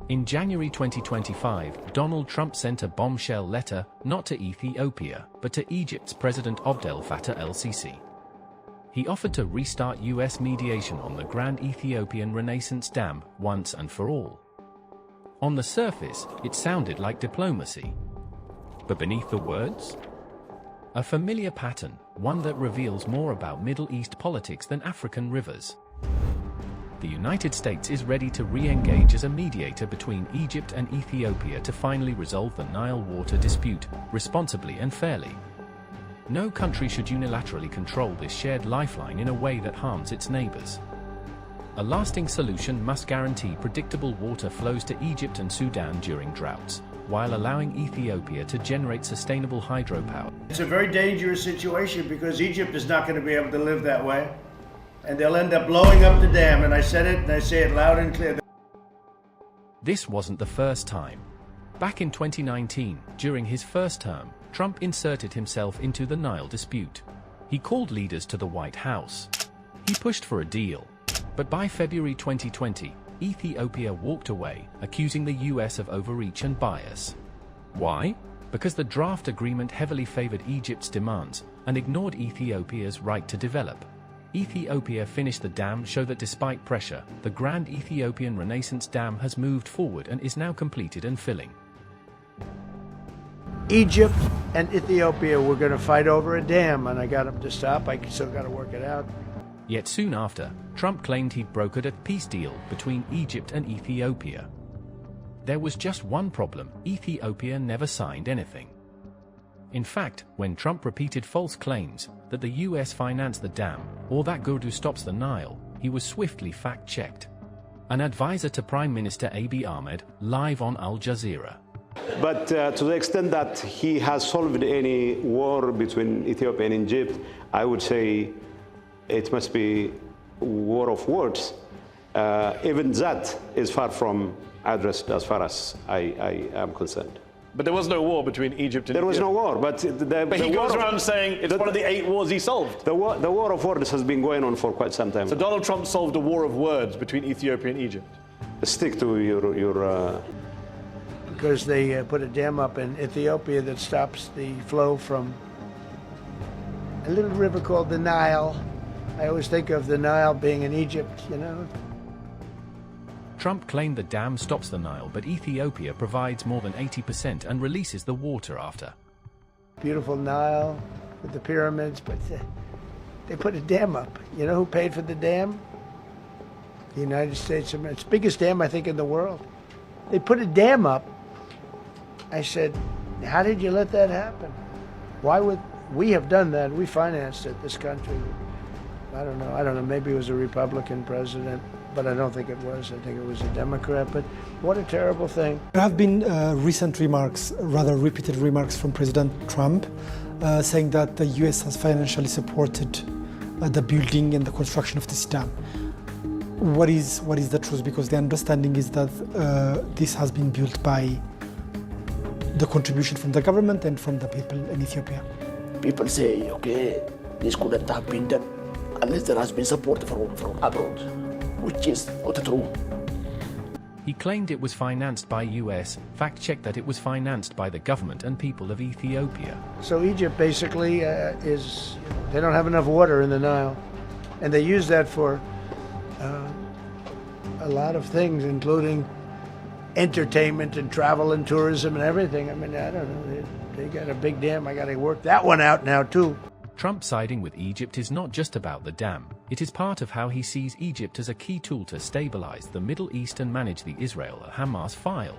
In January 2025, Donald Trump sent a bombshell letter, not to Ethiopia, but to Egypt's President Abdel Fattah el-Sisi. He offered to restart US mediation on the Grand Ethiopian Renaissance Dam once and for all. On the surface, it sounded like diplomacy. But beneath the words? A familiar pattern, one that reveals more about Middle East politics than African rivers. The United States is ready to re-engage as a mediator between Egypt and Ethiopia to finally resolve the Nile water dispute, responsibly and fairly. No country should unilaterally control this shared lifeline in a way that harms its neighbors. A lasting solution must guarantee predictable water flows to Egypt and Sudan during droughts, while allowing Ethiopia to generate sustainable hydropower. It's a very dangerous situation because Egypt is not going to be able to live that way. And they'll end up blowing up the dam, and I said it, and I say it loud and clear. This wasn't the first time. Back in 2019, during his first term, Trump inserted himself into the Nile dispute. He called leaders to the White House. He pushed for a deal. But by February 2020, Ethiopia walked away, accusing the US of overreach and bias. Why? Because the draft agreement heavily favored Egypt's demands and ignored Ethiopia's right to develop. Ethiopia finished the dam show that despite pressure, the Grand Ethiopian Renaissance Dam has moved forward and is now completed and filling. Egypt and Ethiopia were going to fight over a dam, and I got them to stop. I still got to work it out. Yet soon after, Trump claimed he'd brokered a peace deal between Egypt and Ethiopia. There was just one problem: Ethiopia never signed anything. In fact, when Trump repeated false claims that the US financed the dam, or that Gurdu stops the Nile, he was swiftly fact-checked. An advisor to Prime Minister Abiy Ahmed, live on Al Jazeera. But to the extent that he has solved any war between Ethiopia and Egypt, I would say it must be war of words. Even that is far from addressed as far as I am concerned. But there was no war between Egypt and Ethiopia. There was no war, but he goes around saying it's one of the 8 wars he solved. The war of words has been going on for quite some time. So Donald Trump solved a war of words between Ethiopia and Egypt. Stick to your Because they put a dam up in Ethiopia that stops the flow from a little river called the Nile. I always think of the Nile being in Egypt, you know. Trump claimed the dam stops the Nile, but Ethiopia provides more than 80% and releases the water after. Beautiful Nile with the pyramids, but they put a dam up. You know who paid for the dam? The United States. It's the biggest dam, I think, in the world. They put a dam up. I said, how did you let that happen? Why would we have done that? We financed it, this country. I don't know, maybe it was a Republican president, but I don't think it was. I think it was a Democrat, but what a terrible thing. There have been recent remarks, rather repeated remarks from President Trump, saying that the US has financially supported the building and the construction of this dam. What is the truth? Because the understanding is that this has been built by the contribution from the government and from the people in Ethiopia. People say, okay, this couldn't have been done unless there has been support from abroad, which is not true. He claimed it was financed by US, fact-checked that it was financed by the government and people of Ethiopia. So Egypt basically they don't have enough water in the Nile, and they use that for a lot of things, including entertainment and travel and tourism and everything. I mean, I don't know, they got a big dam. I got to work that one out now too. Trump siding with Egypt is not just about the dam, it is part of how he sees Egypt as a key tool to stabilize the Middle East and manage the Israel-Hamas file.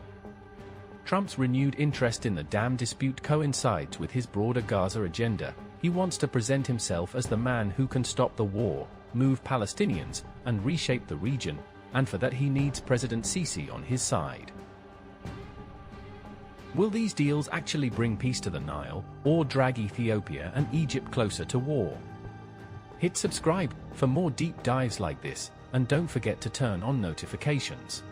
Trump's renewed interest in the dam dispute coincides with his broader Gaza agenda. He wants to present himself as the man who can stop the war, move Palestinians, and reshape the region, and for that he needs President Sisi on his side. Will these deals actually bring peace to the Nile, or drag Ethiopia and Egypt closer to war? Hit subscribe for more deep dives like this, and don't forget to turn on notifications.